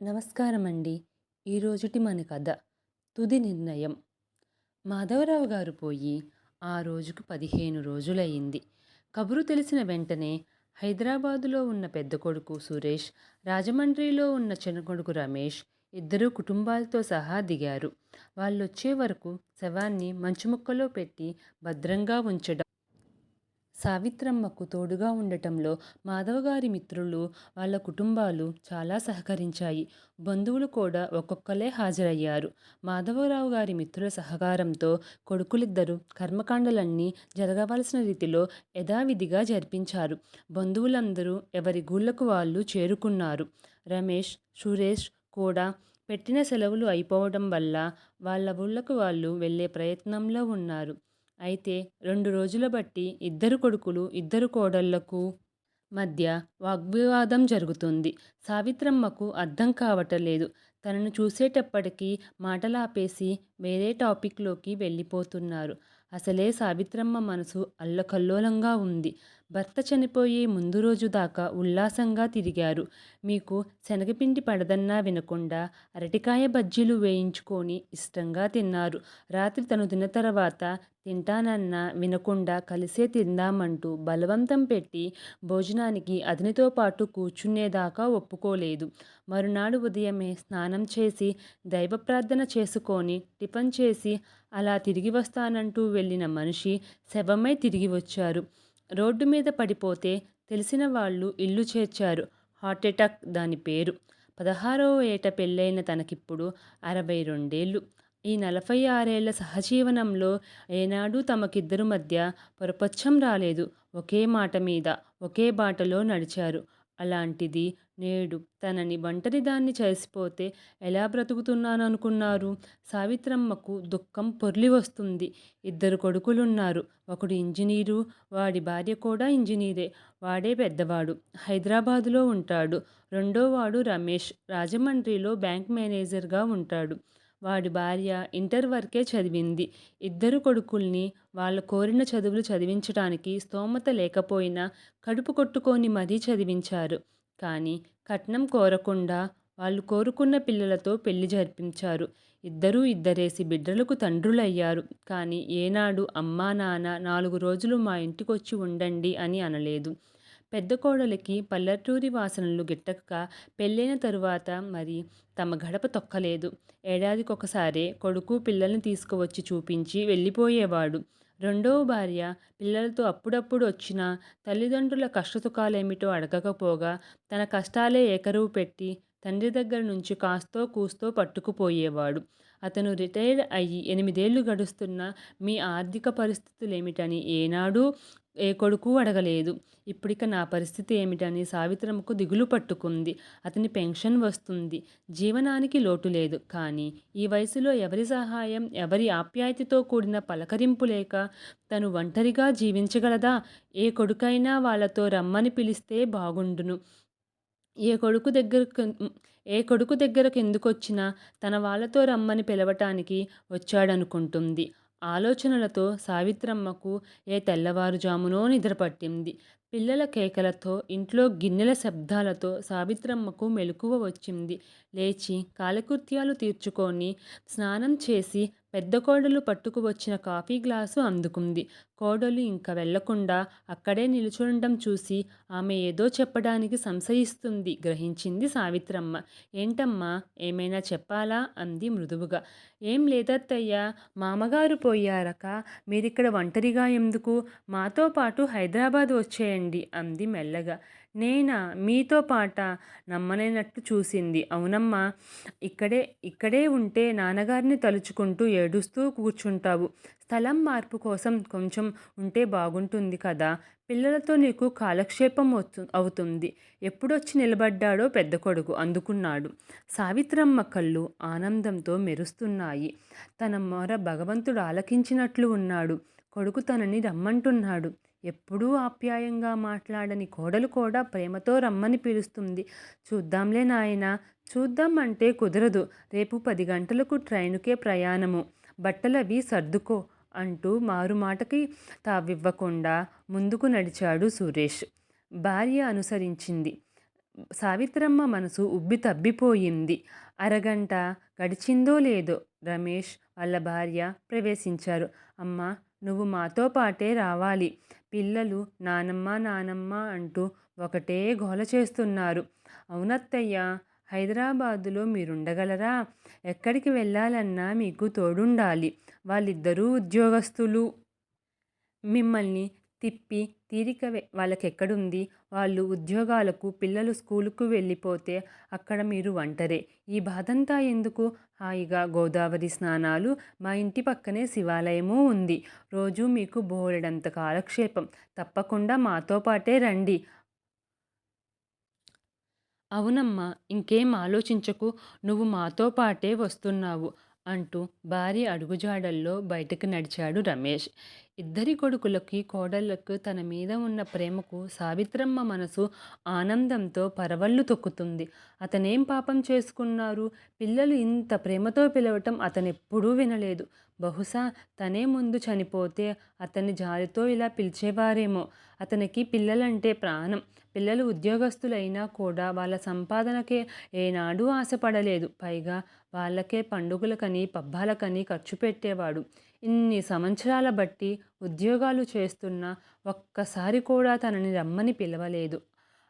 నమస్కారం అండి. ఈరోజుటి మన కథ 'తుది నిర్ణయం'. మాధవరావు గారు పోయి ఆ రోజుకు 15 రోజులయ్యింది. కబురు తెలిసిన వెంటనే హైదరాబాదులో ఉన్న పెద్ద కొడుకు సురేష్, రాజమండ్రిలో ఉన్న చిన్న కొడుకు రమేష్ ఇద్దరూ కుటుంబాలతో సహా దిగారు. వాళ్ళొచ్చే వరకు శవాన్ని మంచుముక్కలో పెట్టి భద్రంగా ఉంచడం, సావిత్రమ్మకు తోడుగా ఉండటంలో మాధవగారి మిత్రులు, వాళ్ళ కుటుంబాలు చాలా సహకరించాయి. బంధువులు కూడా ఒక్కొక్కలే హాజరయ్యారు. మాధవరావు గారి మిత్రుల సహకారంతో కొడుకులిద్దరూ కర్మకాండలన్నీ జరగవలసిన రీతిలో యథావిధిగా జరిపించారు. బంధువులందరూ ఎవరి గూళ్లకు వాళ్ళు చేరుకున్నారు. రమేష్, సురేష్ కూడా పెట్టిన సెలవులు అయిపోవడం వల్ల వాళ్ళ ఊళ్ళకు వాళ్ళు వెళ్ళే ప్రయత్నంలో ఉన్నారు. అయితే 2 రోజుల బట్టి ఇద్దరు కొడుకులు, ఇద్దరు కోడళ్లకు మధ్య వాగ్వివాదం జరుగుతుంది. సావిత్రమ్మకు అర్థం కావటలేదు. తనను చూసేటప్పటికీ మాటలాపేసి వేరే టాపిక్‌లోకి వెళ్ళిపోతున్నారు. అసలే సావిత్రమ్మ మనసు అల్లకల్లోలంగా ఉంది. భర్త చనిపోయే ముందు రోజు దాకా ఉల్లాసంగా తిరిగారు. మీకు శనగపిండి పడదన్నా వినకుండా అరటికాయ బజ్జీలు వేయించుకొని ఇష్టంగా తిన్నారు. రాత్రి తను తిన్న తర్వాత తింటానన్నా వినకుండా కలిసే తిందామంటూ బలవంతం పెట్టి భోజనానికి అతనితో పాటు కూర్చునేదాకా ఒప్పుకోలేదు. మరునాడు ఉదయమే స్నానం చేసి దైవ ప్రార్థన చేసుకొని టిఫిన్ చేసి అలా తిరిగి వస్తానంటూ వెళ్ళిన మనిషి శవమై తిరిగి వచ్చారు. రోడ్డు మీద పడిపోతే తెలిసిన వాళ్ళు ఇల్లు చేర్చారు. హార్ట్అటాక్ దాని పేరు. 16వ ఏట పెళ్ళైన తనకిప్పుడు 62 ఈ 46 సహజీవనంలో ఏనాడూ తమకిద్దరి మధ్య పొరపచ్చం రాలేదు. ఒకే మాట మీద, ఒకే బాటలో నడిచారు. అలాంటిది నేడు తనని ఒంటరిదాన్ని చేసిపోతే ఎలా బ్రతుకుతున్నాననుకున్నారు? సావిత్రమ్మకు దుఃఖం పొర్లి వస్తుంది. ఇద్దరు కొడుకులున్నారు. ఒకడు ఇంజనీరు, వాడి భార్య కూడా ఇంజనీరే. వాడే పెద్దవాడు, హైదరాబాదులో ఉంటాడు. రెండోవాడు రమేష్, రాజమండ్రిలో బ్యాంక్ మేనేజర్గా ఉంటాడు. వాడి భార్య ఇంటర్ వరకే చదివింది. ఇద్దరు కొడుకుల్ని వాళ్ళ కోరిన చదువులు చదివించడానికి స్తోమత లేకపోయినా కడుపు కొట్టుకొని మరీ చదివించారు. కానీ కట్నం కోరకుండా వాళ్ళు కోరుకున్న పిల్లలతో పెళ్లి జరిపించారు. ఇద్దరూ ఇద్దరేసి బిడ్డలకు తండ్రులయ్యారు. కానీ ఏనాడు అమ్మా నాన్న 4 రోజులు మా ఇంటికొచ్చి ఉండండి అని అనలేదు. పెద్ద కోడలికి పల్లెటూరి వాసనలు గిట్టక పెళ్ళైన తరువాత మరి తమ గడప తొక్కలేదు. ఏడాదికొకసారే కొడుకు పిల్లల్ని తీసుకువచ్చి చూపించి వెళ్ళిపోయేవాడు. రెండవ భార్య పిల్లలతో అప్పుడప్పుడు వచ్చినా తల్లిదండ్రుల కష్టసుఖాలేమిటో అడగకపోగా తన కష్టాలే ఏకరువు పెట్టి తండ్రి దగ్గర నుంచి కాస్తో కూస్తో పట్టుకుపోయేవాడు. అతను రిటైర్డ్ అయ్యి 8 ఏళ్లు గడుస్తున్నా మీ ఆర్థిక పరిస్థితులేమిటని ఏనాడూ ఏ కొడుకు అడగలేదు. ఇప్పుడిక నా పరిస్థితి ఏమిటని సావిత్రమ్మకు దిగులు పట్టుకుంది. అతని పెన్షన్ వస్తుంది. జీవనానికి లోటు లేదు. కానీ ఈ వయసులో ఎవరి సహాయం, ఎవరి ఆప్యాయతతో కూడిన పలకరింపు లేక తను ఒంటరిగా జీవించగలదా? ఏ కొడుకైనా వాళ్ళతో రమ్మని పిలిస్తే బాగుండును. ఏ కొడుకు దగ్గరకు ఏ కొడుకు దగ్గరకెందుకొచ్చినా తన వాళ్ళతో రమ్మని పిలవటానికి వచ్చాడనుకుంటుంది. ఆలోచనలతో సావిత్రమ్మకు ఏ తెల్లవారుజామునో నిద్రపట్టింది. పిల్లల కేకలతో, ఇంట్లో గిన్నెల శబ్దాలతో సావిత్రమ్మకు మెలకువ వచ్చింది. లేచి కాలకృత్యాలు తీర్చుకొని స్నానం చేసి పెద్ద కోడలు పట్టుకు వచ్చిన కాఫీ గ్లాసు అందుకుంది. కోడలు ఇంక వెళ్లకుండా అక్కడే నిలుచుండడం చూసి ఆమె ఏదో చెప్పడానికి సంశయిస్తుంది గ్రహించింది సావిత్రమ్మ. ఏంటమ్మా, ఏమైనా చెప్పాలా? అంది మృదువుగా. ఏం లేదత్తయ్యా, మామగారు పోయారక మీరిక్కడ ఒంటరిగా ఎందుకు? మాతో పాటు హైదరాబాద్ వచ్చేయండి అంది మెల్లగా. నేనా? మీతో పాటా? నమ్మలేనట్టు చూసింది. అవునమ్మా, ఇక్కడే ఉంటే నాన్నగారిని తలుచుకుంటూ ఏడుస్తూ కూర్చుంటావు. స్థలం మార్పు కోసం కొంచెం ఉంటే బాగుంటుంది కదా. పిల్లలతో నీకు కాలక్షేపం అవుతుంది. ఎప్పుడొచ్చి నిలబడ్డాడో పెద్ద కొడుకు అందుకున్నాడు. సావిత్రమ్మ కళ్ళు ఆనందంతో మెరుస్తున్నాయి. తన మొర భగవంతుడు ఆలకించినట్లు ఉన్నాడు. కొడుకు తనని రమ్మంటున్నాడు. ఎప్పుడూ ఆప్యాయంగా మాట్లాడని కోడలు కూడా ప్రేమతో రమ్మని పిలుస్తుంది. చూద్దాంలే నాయనా. చూద్దాం అంటే కుదరదు. రేపు 10 గంటలకు ట్రైనుకే ప్రయాణము. బట్టలవి సర్దుకో అంటూ మారుమాటకి తావివ్వకుండా ముందుకు నడిచాడు సురేష్. భార్య అనుసరించింది. సావిత్రమ్మ మనసు ఉబ్బి తబ్బిపోయింది. అరగంట గడిచిందో లేదో రమేష్ వాళ్ళ భార్య ప్రవేశించారు. అమ్మా, నువ్వు మాతో పాటే రావాలి. పిల్లలు నానమ్మ నానమ్మ అంటూ ఒకటే గోల చేస్తున్నారు. అవునత్తయ్య, హైదరాబాదులో మీరుండగలరా? ఎక్కడికి వెళ్ళాలన్నా మీకు తోడుండాలి. వాళ్ళిద్దరూ ఉద్యోగస్తులు. మిమ్మల్ని తిప్పి తీరిక వాళ్ళకెక్కడుంది? వాళ్ళు ఉద్యోగాలకు, పిల్లలు స్కూలుకు వెళ్ళిపోతే అక్కడ మీరు ఒంటరే. ఈ బాధంతా ఎందుకు? హాయిగా గోదావరి స్నానాలు, మా ఇంటి పక్కనే శివాలయమూ ఉంది. రోజూ మీకు బోలెడంత కాలక్షేపం. తప్పకుండా మాతో పాటే రండి. అవునమ్మా, ఇంకేం ఆలోచించకు. నువ్వు మాతో పాటే వస్తున్నావు అంటూ భార్య అడుగుజాడల్లో బయటకు నడిచాడు రమేష్. ఇద్దరి కొడుకులకి, కోడళ్ళకు తన మీద ఉన్న ప్రేమకు సావిత్రమ్మ మనసు ఆనందంతో పరవళ్ళు తొక్కుతుంది. అతనేం పాపం చేసుకున్నారు? పిల్లలు ఇంత ప్రేమతో పిలవటం అతనెప్పుడూ వినలేదు. బహుశా తనే ముందు చనిపోతే అతన్ని జాలితో ఇలా పిలిచేవారేమో. అతనికి పిల్లలంటే ప్రాణం. పిల్లలు ఉద్యోగస్తులైనా కూడా వాళ్ళ సంపాదనకే ఏనాడూ ఆశపడలేదు. పైగా వాళ్ళకే పండుగలకని, పబ్బాలకని ఖర్చు పెట్టేవాడు. ఇన్ని సంవత్సరాల బట్టి ఉద్యోగాలు చేస్తున్నా ఒక్కసారి కూడా తనని రమ్మని పిలవలేదు.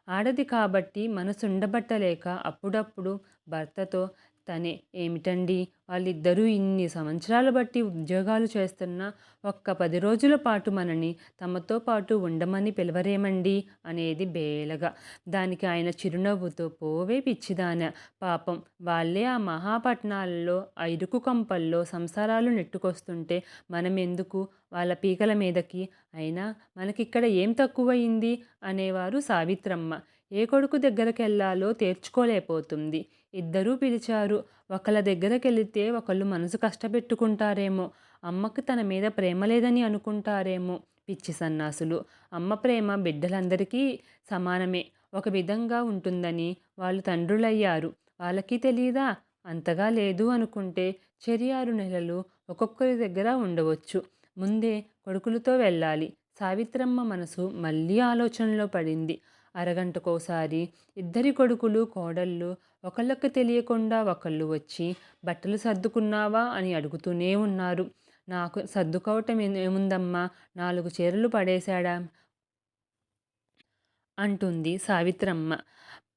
ఆడది కాబట్టి మనసుండబట్టలేక అప్పుడప్పుడు భర్తతో తనే, ఏమిటండి, వాళ్ళిద్దరూ ఇన్ని సంవత్సరాలు బట్టి ఉద్యోగాలు చేస్తున్నా ఒక్క 10 రోజుల పాటు మనని తమతో పాటు ఉండమని పిలవరేమండి అనేది బేలగా. దానికి ఆయన చిరునవ్వుతో, పోవే పిచ్చిదాన, పాపం వాళ్ళే ఆ మహాపట్నాలలో ఆ ఇరుకు కంపల్లో సంసారాలు నెట్టుకొస్తుంటే మనమెందుకు వాళ్ళ పీకల మీదకి? అయినా మనకిక్కడ ఏం తక్కువయింది అనేవారు సావిత్రమ్మ. ఏ కొడుకు దగ్గరకెళ్ళాలో తేర్చుకోలేకపోతుంది. ఇద్దరూ పిలిచారు. ఒకళ్ళ దగ్గరకెళితే ఒకళ్ళు మనసు కష్టపెట్టుకుంటారేమో. అమ్మకు తన మీద ప్రేమ లేదని అనుకుంటారేమో. పిచ్చి సన్నాసులు. అమ్మ ప్రేమ బిడ్డలందరికీ సమానమే, ఒక విధంగా ఉంటుందని వాళ్ళు తండ్రులయ్యారు. వాళ్ళకి తెలీదా? అంతగా లేదు అనుకుంటే చెరి 6 నెలలు ఒక్కొక్కరి దగ్గర ఉండవచ్చు. ముందే కొడుకులతో వెళ్ళాలి. సావిత్రమ్మ మనసు మళ్ళీ ఆలోచనలో పడింది. అరగంటకోసారి ఇద్దరి కొడుకులు, కోడళ్ళు ఒకళ్ళకి తెలియకుండా ఒకళ్ళు వచ్చి, బట్టలు సర్దుకున్నావా అని అడుగుతూనే ఉన్నారు. నాకు సర్దుకోవటం ఏముందమ్మా, 4 చీరలు పడేశాడా అంటుంది సావిత్రమ్మ.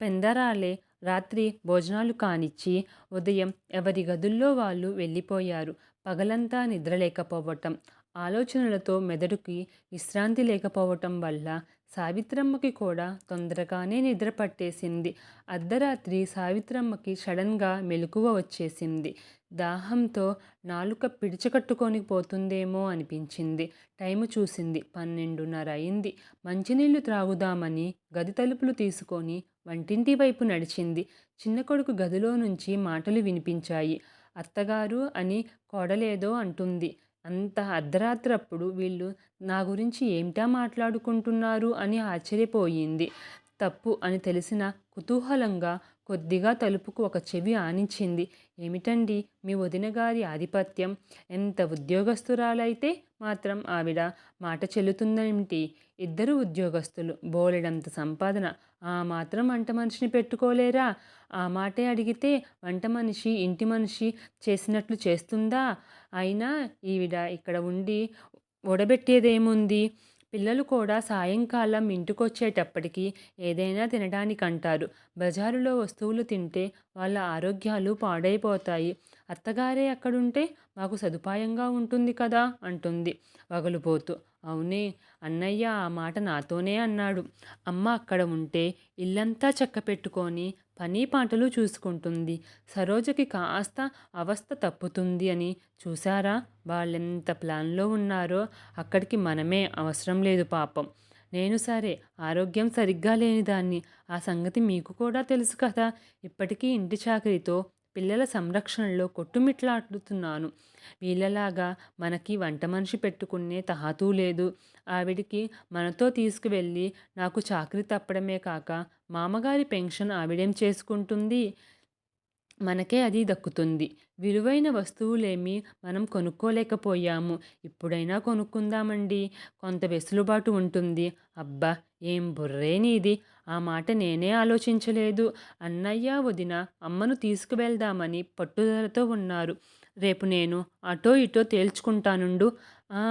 పెందరాలే రాత్రి భోజనాలు కానిచ్చి ఉదయం ఎవరి గదుల్లో వాళ్ళు వెళ్ళిపోయారు. పగలంతా నిద్రలేకపోవటం, ఆలోచనలతో మెదడుకి విశ్రాంతి లేకపోవటం వల్ల సావిత్రమ్మకి కూడా తొందరగానే నిద్ర పట్టేసింది. అర్ధరాత్రి సావిత్రమ్మకి సడన్గా మెలకువ వచ్చేసింది. దాహంతో నాలుక పిడిచకట్టుకొని పోతుందేమో అనిపించింది. టైము చూసింది. 12:30 అయింది. మంచినీళ్లు త్రాగుదామని గది తలుపులు తీసుకొని వంటింటి వైపు నడిచింది. చిన్న కొడుకు గదిలో నుంచి మాటలు వినిపించాయి. అత్తగారు అని కోడలేదో అంటుంది. అంత అర్ధరాత్రప్పుడు వీళ్ళు నా గురించి ఏమిటా మాట్లాడుకుంటున్నారు అని ఆశ్చర్యపోయింది. తప్పు అని తెలిసిన కుతూహలంగా కొద్దిగా తలుపుకు ఒక చెవి ఆనించింది. ఏమిటండి మీ వదినగారి ఆధిపత్యం? ఎంత ఉద్యోగస్తురాలైతే మాత్రం ఆవిడ మాట చెల్లుతుందేమిటి? ఇద్దరు ఉద్యోగస్తులు, బోలెడంత సంపాదన, ఆ మాత్రం వంట మనిషిని పెట్టుకోలేరా? ఆ మాటే అడిగితే వంట మనిషి ఇంటి మనిషి చేసినట్లు చేస్తుందా? అయినా ఈవిడ ఇక్కడ ఉండి ఒడబెట్టేదేముంది? పిల్లలు కూడా సాయంకాలం ఇంటికొచ్చేటప్పటికి ఏదైనా తినడానికంటారు. బజారులో వస్తువులు తింటే వాళ్ళ ఆరోగ్యాలు పాడైపోతాయి. అత్తగారే అక్కడుంటే మాకు సదుపాయంగా ఉంటుంది కదా అంటుంది వగలుపోతూ. అవునే, అన్నయ్య ఆ మాట నాతోనే అన్నాడు. అమ్మ అక్కడ ఉంటే ఇల్లంతా చక్కపెట్టుకొని పని పాటలు చూసుకుంటుంది. సరోజకి కాస్త అవస్థ తప్పుతుంది అని. చూసారా వాళ్ళెంత ప్లాన్లో ఉన్నారో? అక్కడికి మనమే అవసరం లేదు పాపం. నేను సరే ఆరోగ్యం సరిగ్గా లేనిదాన్ని. ఆ సంగతి మీకు కూడా తెలుసు కదా. ఇప్పటికీ ఇంటి చాకరీతో పిల్లల సంరక్షణలో కొట్టుమిట్లాడుతున్నాను. వీళ్ళలాగా మనకి వంట మనిషి పెట్టుకునే తహాతూ లేదు. ఆవిడికి మనతో తీసుకువెళ్ళి నాకు చాకరీ తప్పడమే కాక మామగారి పెన్షన్ ఆవిడేం చేసుకుంటుంది? మనకే అది దక్కుతుంది. విలువైన వస్తువులేమీ మనం కొనుక్కోలేకపోయాము. ఇప్పుడైనా కొనుక్కుందామండి. కొంత వెసులుబాటు ఉంటుంది. అబ్బా, ఏం బుర్రే నీది! ఆ మాట నేనే ఆలోచించలేదు. అన్నయ్య, వదిన అమ్మను తీసుకువెళ్దామని పట్టుదలతో ఉన్నారు. రేపు నేను అటో ఇటో తేల్చుకుంటానుండు. ఆ!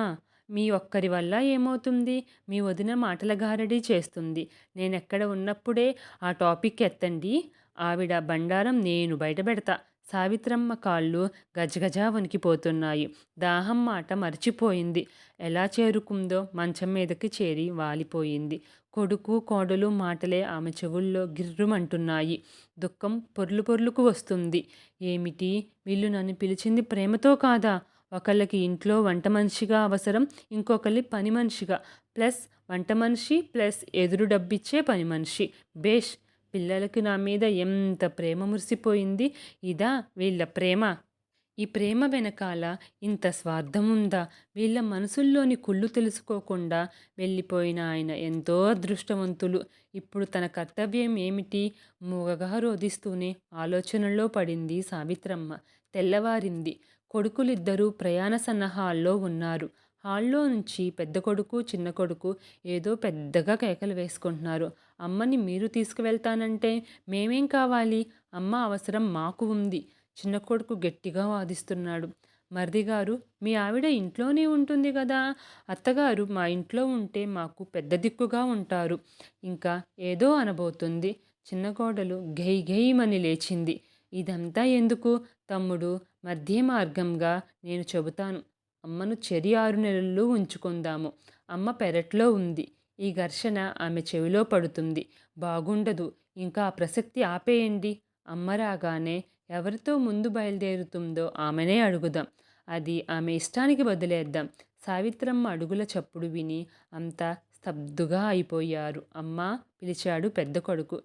మీ ఒక్కరి వల్ల ఏమవుతుంది? మీ వదిన మాటల గారడీ చేస్తుంది. నేనెక్కడ ఉన్నప్పుడే ఆ టాపిక్ ఎత్తండి. ఆవిడ బండారం నేను బయటపెడతా. సావిత్రమ్మ కాళ్ళు గజగజ వణికిపోతున్నాయి. దాహం మాట మర్చిపోయింది. ఎలా చేరుకుందో మంచం మీదకి చేరి వాలిపోయింది. కొడుకు, కోడలు మాటలే ఆమె చెవుల్లో గిర్రుమంటున్నాయి. దుఃఖం పొర్లు పొర్లుకు వస్తుంది. ఏమిటి? వీళ్ళు నన్ను పిలిచింది ప్రేమతో కాదా? ఒకళ్ళకి ఇంట్లో వంట మనిషిగా అవసరం, ఇంకొకళ్ళి పని మనిషిగా, ప్లస్ వంట మనిషి ప్లస్ ఎదురు డబ్బిచ్చే పని మనిషి. బేష్! పిల్లలకి నా మీద ఎంత ప్రేమ మురిసిపోయింది. ఇదా వీళ్ళ ప్రేమ? ఈ ప్రేమ వెనకాల ఇంత స్వార్థం ఉందా? వీళ్ళ మనసుల్లోని కుళ్ళు తెలుసుకోకుండా వెళ్ళిపోయిన ఆయన ఎంతో అదృష్టవంతులు. ఇప్పుడు తన కర్తవ్యం ఏమిటి? మూగగా రోదిస్తూనే ఆలోచనల్లో పడింది సావిత్రమ్మ. తెల్లవారింది. కొడుకులిద్దరూ ప్రయాణ సన్నాహాల్లో ఉన్నారు. హాల్లో నుంచి పెద్ద కొడుకు, చిన్న కొడుకు ఏదో పెద్దగా కేకలు వేసుకుంటున్నారు. అమ్మని మీరు తీసుకువెళ్తానంటే మేమేం కావాలి? అమ్మ అవసరం మాకు ఉంది. చిన్న కొడుకు గట్టిగా వాదిస్తున్నాడు. మరిదిగారు, మీ ఆవిడ ఇంట్లోనే ఉంటుంది కదా! అత్తగారు మా ఇంట్లో ఉంటే మాకు పెద్ద దిక్కుగా ఉంటారు. ఇంకా ఏదో అనబోతుంది. చిన్న కోడలు ఘై ఘైమని లేచింది. ఇదంతా ఎందుకు? తమ్ముడు, మధ్య మార్గంగా నేను చెబుతాను. అమ్మను చెరి 6 నెలలు ఉంచుకుందాము. అమ్మ పెరట్లో ఉంది. ఈ ఘర్షణ ఆమె చెవిలో పడుతుంది. బాగుండదు. ఇంకా ఆ ప్రసక్తి ఆపేయండి. అమ్మ రాగానే ఎవరితో ముందు బయలుదేరుతుందో ఆమెనే అడుగుదాం. అది ఆమె ఇష్టానికి వదిలేద్దాం. సావిత్రమ్మ అడుగుల చప్పుడు విని అంతా స్తబ్దుగా అయిపోయారు. అమ్మా! పిలిచాడు పెద్ద కొడుకు.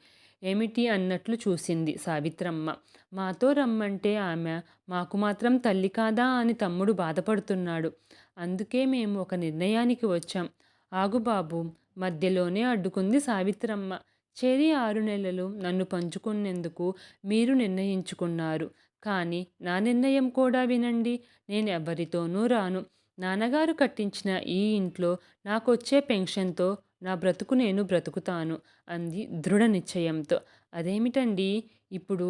ఏమిటి అన్నట్లు చూసింది సావిత్రమ్మ. మాతో రమ్మంటే ఆమె మాకు మాత్రం తల్లి కాదా అని తమ్ముడు బాధపడుతున్నాడు. అందుకే మేము ఒక నిర్ణయానికి వచ్చాం. ఆగు బాబు! మధ్యలోనే అడ్డుకుంది సావిత్రమ్మ. చెరి 6 నెలలు నన్ను పంచుకునేందుకు మీరు నిర్ణయించుకున్నారు. కానీ నా నిర్ణయం కూడా వినండి. నేనెవ్వరితోనూ రాను. నాన్నగారు కట్టించిన ఈ ఇంట్లో నాకొచ్చే పెన్షన్‌తో నా బ్రతుకు నేను బ్రతుకుతాను అంది దృఢ నిశ్చయంతో. అదేమిటండీ? ఇప్పుడు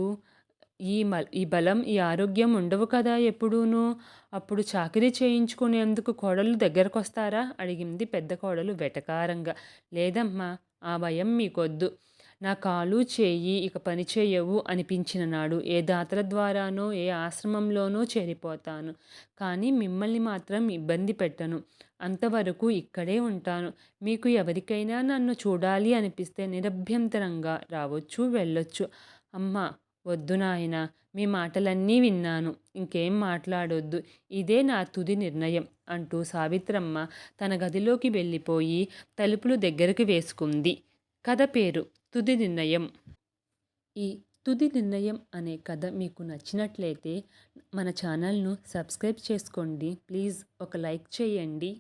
ఈ బలం, ఈ ఆరోగ్యం ఉండవు కదా ఎప్పుడూనూ. అప్పుడు చాకిరీ చేయించుకునేందుకు కోడళ్ళు దగ్గరకొస్తారా? అడిగింది పెద్ద కోడలు వెటకారంగా. లేదమ్మా! ఆ భయం మీకొద్దు. నా కాలు, చేయి ఇక పని చేయవు అనిపించిన నాడు ఏ దాతల ద్వారానో, ఏ ఆశ్రమంలోనో చేరిపోతాను. కానీ మిమ్మల్ని మాత్రం ఇబ్బంది పెట్టను. అంతవరకు ఇక్కడే ఉంటాను. మీకు ఎవరికైనా నన్ను చూడాలి అనిపిస్తే నిరభ్యంతరంగా రావచ్చు, వెళ్ళొచ్చు. అమ్మా! వద్దు నాయనా! మీ మాటలన్నీ విన్నాను. ఇంకేం మాట్లాడొద్దు. ఇదే నా తుది నిర్ణయం అంటూ సావిత్రమ్మ తన గదిలోకి వెళ్ళిపోయి తలుపులు దగ్గరకు వేసుకుంది. కథ పేరు తుది నిర్ణయం. ఈ తుది నిర్ణయం అనే కథ మీకు నచ్చినట్లయితే మన ఛానల్ను సబ్స్క్రైబ్ చేసుకోండి. ప్లీజ్ ఒక లైక్ చేయండి.